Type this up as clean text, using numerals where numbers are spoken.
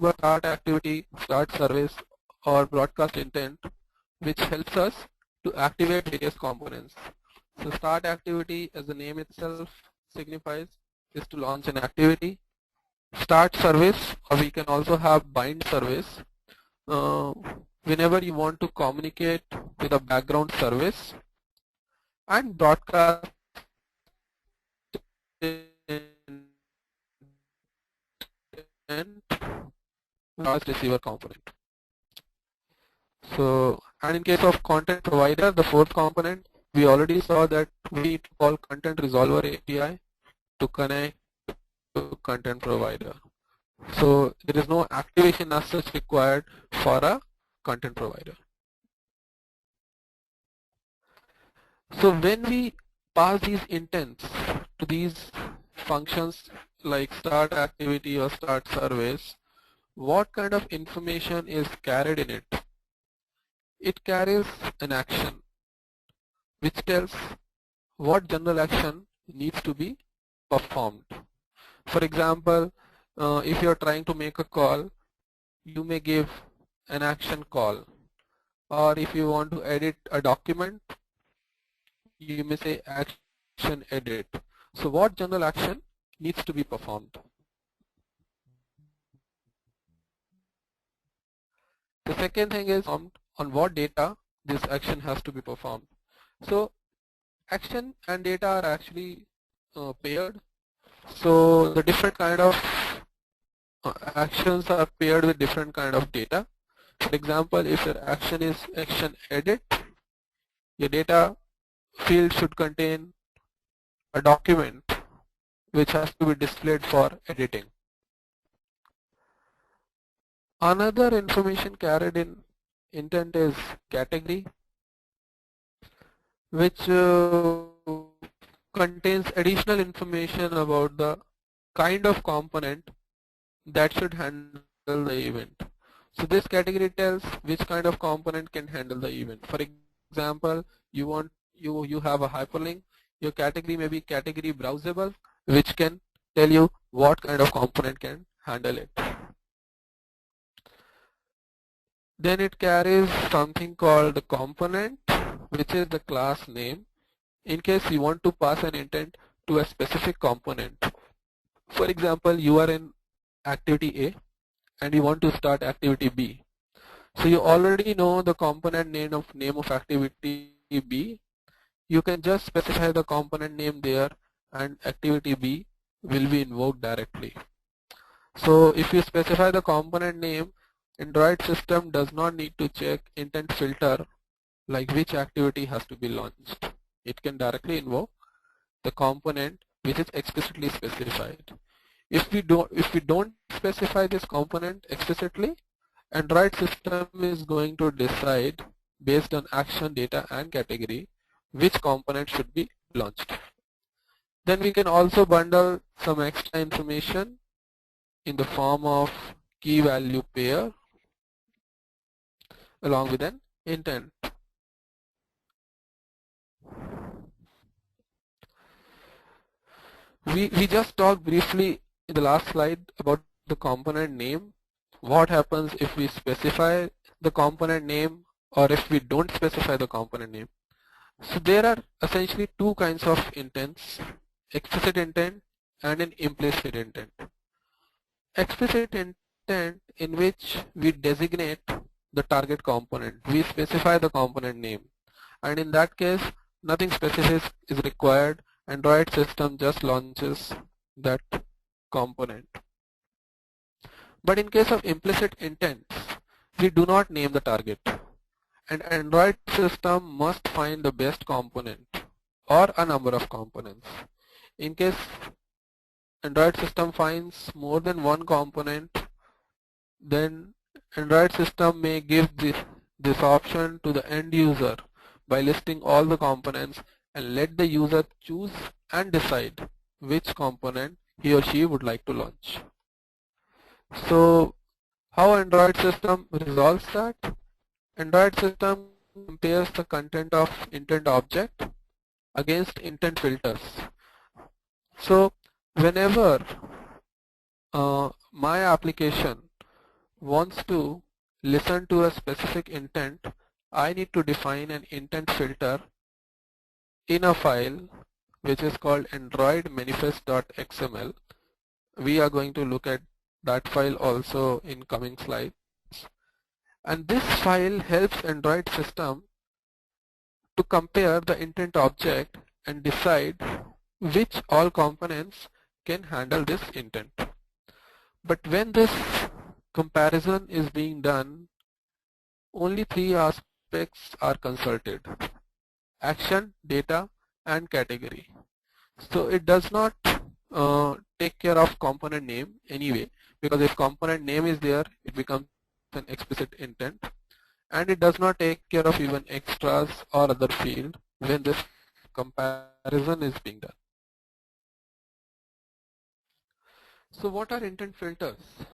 but start activity, start service, or broadcast intent, which helps us to activate various components. So start activity, as the name itself signifies, is to launch an activity. Start service, or we can also have bind service. Whenever you want to communicate with a background service, and broadcast and last receiver component. So, and in case of content provider, the fourth component, we already saw that we need to call content resolver API to connect to content provider. So there is no activation as such required for a content provider. So when we pass these intents to these functions like start activity or start service, what kind of information is carried in it? It carries an action which tells what general action needs to be performed. For example, if you are trying to make a call, you may give an action call, or if you want to edit a document, you may say action edit. So what general action needs to be performed? The second thing is on what data this action has to be performed. So action and data are actually paired. So the different kind of actions are paired with different kind of data. For example, if your action is action edit, your data field should contain a document which has to be displayed for editing. Another information carried in intent is category, which contains additional information about the kind of component that should handle the event. So this category tells which kind of component can handle the event. For example, you have a hyperlink. Your category may be category browsable, which can tell you what kind of component can handle it. Then it carries something called the component, which is the class name, in case you want to pass an intent to a specific component. For example, you are in activity A and you want to start activity B. So you already know the component name of activity B. You can just specify the component name there and activity B will be invoked directly. So if you specify the component name, Android system does not need to check intent filter like which activity has to be launched. It can directly invoke the component which is explicitly specified. If we don't specify this component explicitly, Android system is going to decide based on action, data and category which component should be launched. Then we can also bundle some extra information in the form of key value pair along with an intent. We just talked briefly in the last slide about the component name. What happens if we specify the component name or if we don't specify the component name? So there are essentially two kinds of intents, explicit intent and an implicit intent. Explicit intent in which we designate the target component. We specify the component name, and in that case nothing specific is required. Android system just launches that component. But in case of implicit intents, we do not name the target, and Android system must find the best component or a number of components. In case Android system finds more than one component, then Android system may give this option to the end user by listing all the components and let the user choose and decide which component he or she would like to launch. So how Android system resolves that? Android system compares the content of intent object against intent filters. So whenever my application wants to listen to a specific intent, I need to define an intent filter in a file which is called Android manifest.xml. We are going to look at that file also in coming slides. And this file helps Android system to compare the intent object and decide which all components can handle this intent. But when this comparison is being done, only three aspects are consulted: action, data, and category. So it does not take care of component name anyway, because if component name is there, it becomes an explicit intent, and it does not take care of even extras or other field when this comparison is being done. So what are intent filters?